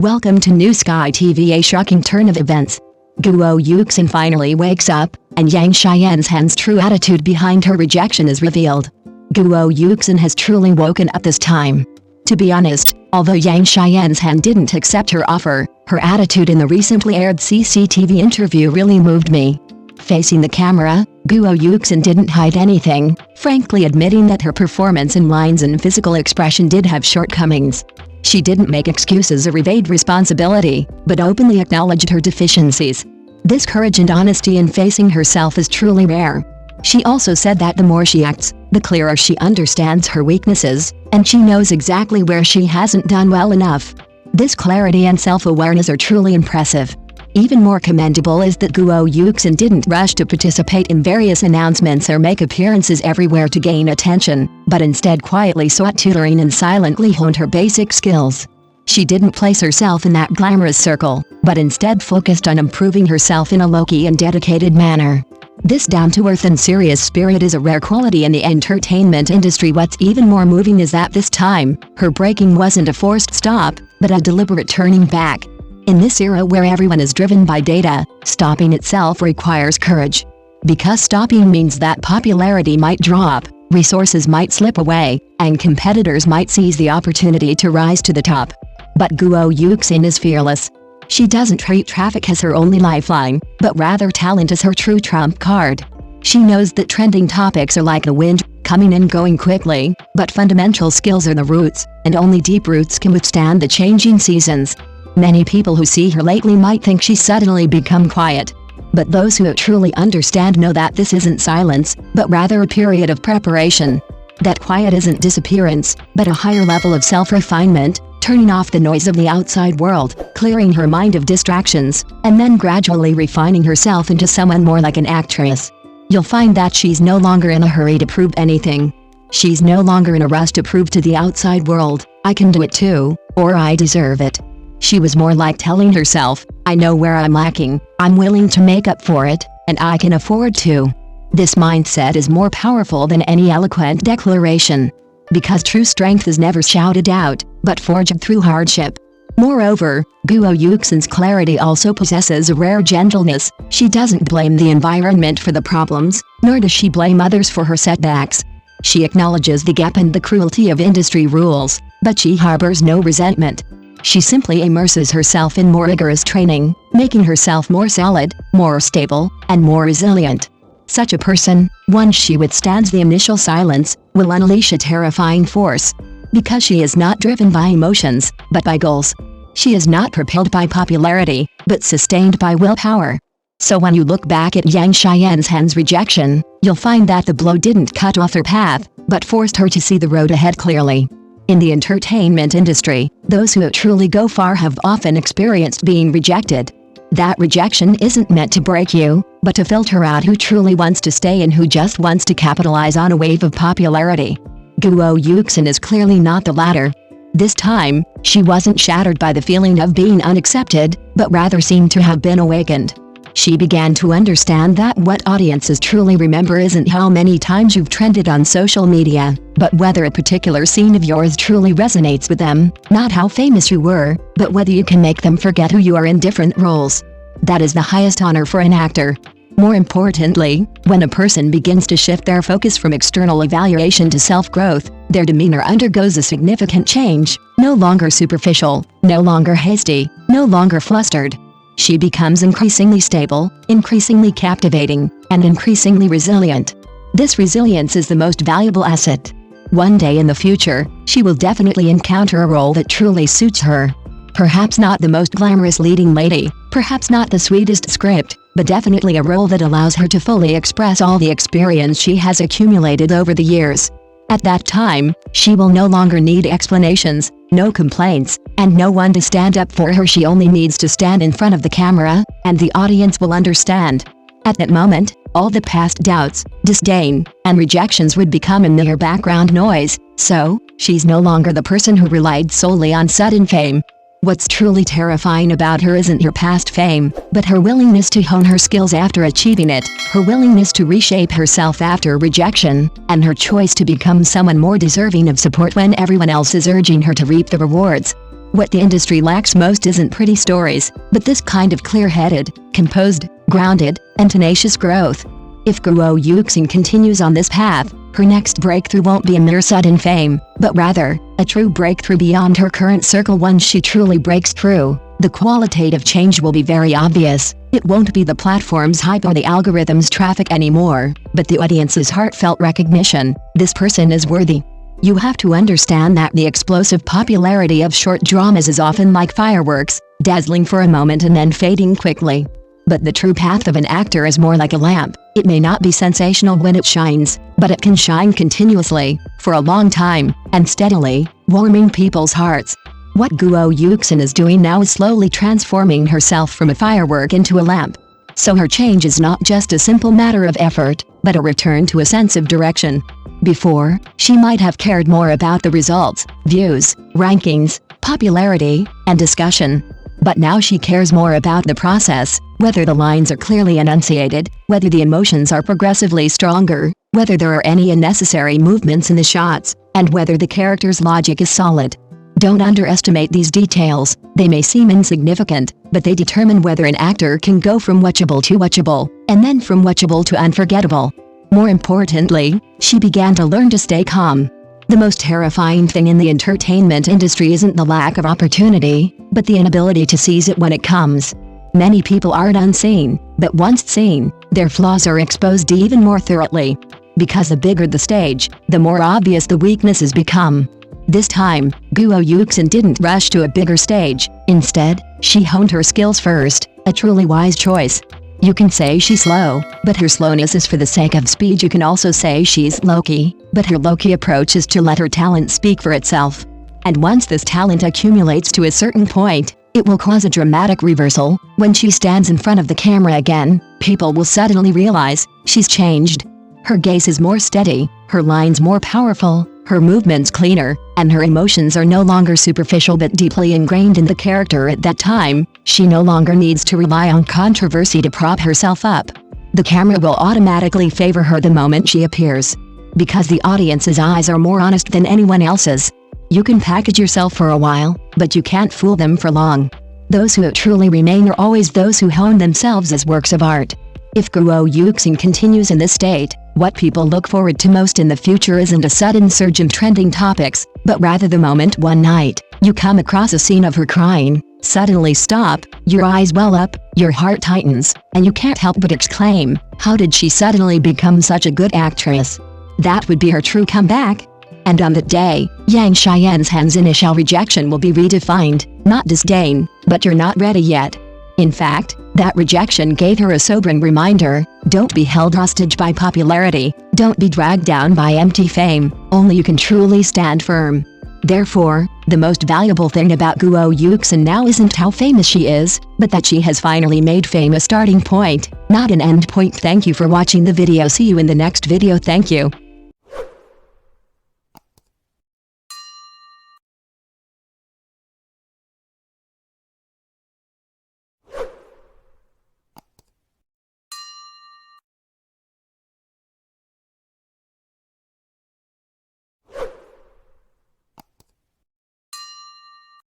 Welcome to New Sky TV. A shocking turn of events. Guo Yuxin finally wakes up, and Yang Tianzhen's true attitude behind her rejection is revealed. Guo Yuxin has truly woken up this time. To be honest, although Yang Tianzhen didn't accept her offer, her attitude in the recently aired CCTV interview really moved me. Facing the camera, Guo Yuxin didn't hide anything, frankly admitting that her performance in lines and physical expression did have shortcomings. She didn't make excuses or evade responsibility, but openly acknowledged her deficiencies. This courage and honesty in facing herself is truly rare. She also said that the more she acts, the clearer she understands her weaknesses, and she knows exactly where she hasn't done well enough. This clarity and self-awareness are truly impressive. Even more commendable is that Guo Yuxin didn't rush to participate in various announcements or make appearances everywhere to gain attention, but instead quietly sought tutoring and silently honed her basic skills. She didn't place herself in that glamorous circle, but instead focused on improving herself in a low-key and dedicated manner. This down-to-earth and serious spirit is a rare quality in the entertainment industry. What's even more moving is that this time, her breaking wasn't a forced stop, but a deliberate turning back. In this era where everyone is driven by data, stopping itself requires courage. Because stopping means that popularity might drop, resources might slip away, and competitors might seize the opportunity to rise to the top. But Guo Yuxin is fearless. She doesn't treat traffic as her only lifeline, but rather talent as her true trump card. She knows that trending topics are like the wind, coming and going quickly, but fundamental skills are the roots, and only deep roots can withstand the changing seasons. Many people who see her lately might think she's suddenly become quiet. But those who truly understand know that this isn't silence, but rather a period of preparation. That quiet isn't disappearance, but a higher level of self-refinement, turning off the noise of the outside world, clearing her mind of distractions, and then gradually refining herself into someone more like an actress. You'll find that she's no longer in a hurry to prove anything. She's no longer in a rush to prove to the outside world, I can do it too, or I deserve it. She was more like telling herself, I know where I'm lacking, I'm willing to make up for it, and I can afford to. This mindset is more powerful than any eloquent declaration. Because true strength is never shouted out, but forged through hardship. Moreover, Guo Yuxin's clarity also possesses a rare gentleness. She doesn't blame the environment for the problems, nor does she blame others for her setbacks. She acknowledges the gap and the cruelty of industry rules, but she harbors no resentment. She simply immerses herself in more rigorous training, making herself more solid, more stable, and more resilient. Such a person, once she withstands the initial silence, will unleash a terrifying force. Because she is not driven by emotions, but by goals. She is not propelled by popularity, but sustained by willpower. So when you look back at Yang Tianzhen's rejection, you'll find that the blow didn't cut off her path, but forced her to see the road ahead clearly. In the entertainment industry, those who truly go far have often experienced being rejected. That rejection isn't meant to break you, but to filter out who truly wants to stay and who just wants to capitalize on a wave of popularity. Guo Yuxin is clearly not the latter. This time, she wasn't shattered by the feeling of being unaccepted, but rather seemed to have been awakened. She began to understand that what audiences truly remember isn't how many times you've trended on social media, but whether a particular scene of yours truly resonates with them, not how famous you were, but whether you can make them forget who you are in different roles. That is the highest honor for an actor. More importantly, when a person begins to shift their focus from external evaluation to self-growth, their demeanor undergoes a significant change, no longer superficial, no longer hasty, no longer flustered. She becomes increasingly stable, increasingly captivating, and increasingly resilient. This resilience is the most valuable asset. One day in the future, she will definitely encounter a role that truly suits her. Perhaps not the most glamorous leading lady, perhaps not the sweetest script, but definitely a role that allows her to fully express all the experience she has accumulated over the years. At that time, she will no longer need explanations, no complaints, and no one to stand up for her. She only needs to stand in front of the camera, and the audience will understand. At that moment, all the past doubts, disdain, and rejections would become a mere background noise, so, she's no longer the person who relied solely on sudden fame. What's truly terrifying about her isn't her past fame, but her willingness to hone her skills after achieving it, her willingness to reshape herself after rejection, and her choice to become someone more deserving of support when everyone else is urging her to reap the rewards. What the industry lacks most isn't pretty stories, but this kind of clear-headed, composed, grounded, and tenacious growth. If Guo Yuxin continues on this path, her next breakthrough won't be a mere sudden fame, but rather, a true breakthrough beyond her current circle. Once she truly breaks through, the qualitative change will be very obvious. It won't be the platform's hype or the algorithm's traffic anymore, but the audience's heartfelt recognition. This person is worthy. You have to understand that the explosive popularity of short dramas is often like fireworks, dazzling for a moment and then fading quickly. But the true path of an actor is more like a lamp. It may not be sensational when it shines, but it can shine continuously, for a long time, and steadily, warming people's hearts. What Guo Yuxin is doing now is slowly transforming herself from a firework into a lamp. So her change is not just a simple matter of effort, but a return to a sense of direction. Before, she might have cared more about the results, views, rankings, popularity, and discussion. But now she cares more about the process, whether the lines are clearly enunciated, whether the emotions are progressively stronger, whether there are any unnecessary movements in the shots, and whether the character's logic is solid. Don't underestimate these details. They may seem insignificant, but they determine whether an actor can go from watchable to watchable, and then from watchable to unforgettable. More importantly, she began to learn to stay calm. The most terrifying thing in the entertainment industry isn't the lack of opportunity, but the inability to seize it when it comes. Many people aren't unseen, but once seen, their flaws are exposed even more thoroughly. Because the bigger the stage, the more obvious the weaknesses become. This time, Guo Yuxin didn't rush to a bigger stage. Instead, she honed her skills first, a truly wise choice. You can say she's slow, but her slowness is for the sake of speed. You can also say she's low-key, but her low-key approach is to let her talent speak for itself. And once this talent accumulates to a certain point, it will cause a dramatic reversal. When she stands in front of the camera again, people will suddenly realize she's changed. Her gaze is more steady, her lines more powerful, her movements cleaner, and her emotions are no longer superficial but deeply ingrained in the character. At that time, she no longer needs to rely on controversy to prop herself up. The camera will automatically favor her the moment she appears. Because the audience's eyes are more honest than anyone else's. You can package yourself for a while, but you can't fool them for long. Those who truly remain are always those who hone themselves as works of art. If Guo Yuxin continues in this state, what people look forward to most in the future isn't a sudden surge in trending topics, but rather the moment one night, you come across a scene of her crying, suddenly stop, your eyes well up, your heart tightens, and you can't help but exclaim, how did she suddenly become such a good actress? That would be her true comeback. And on that day, Yang Tianzhen's initial rejection will be redefined, not disdain, but you're not ready yet. In fact, that rejection gave her a sobering reminder: don't be held hostage by popularity, don't be dragged down by empty fame, only you can truly stand firm. Therefore, the most valuable thing about Guo Yuxin now isn't how famous she is, but that she has finally made fame a starting point, not an end point. Thank you for watching the video. See you in the next video. Thank you.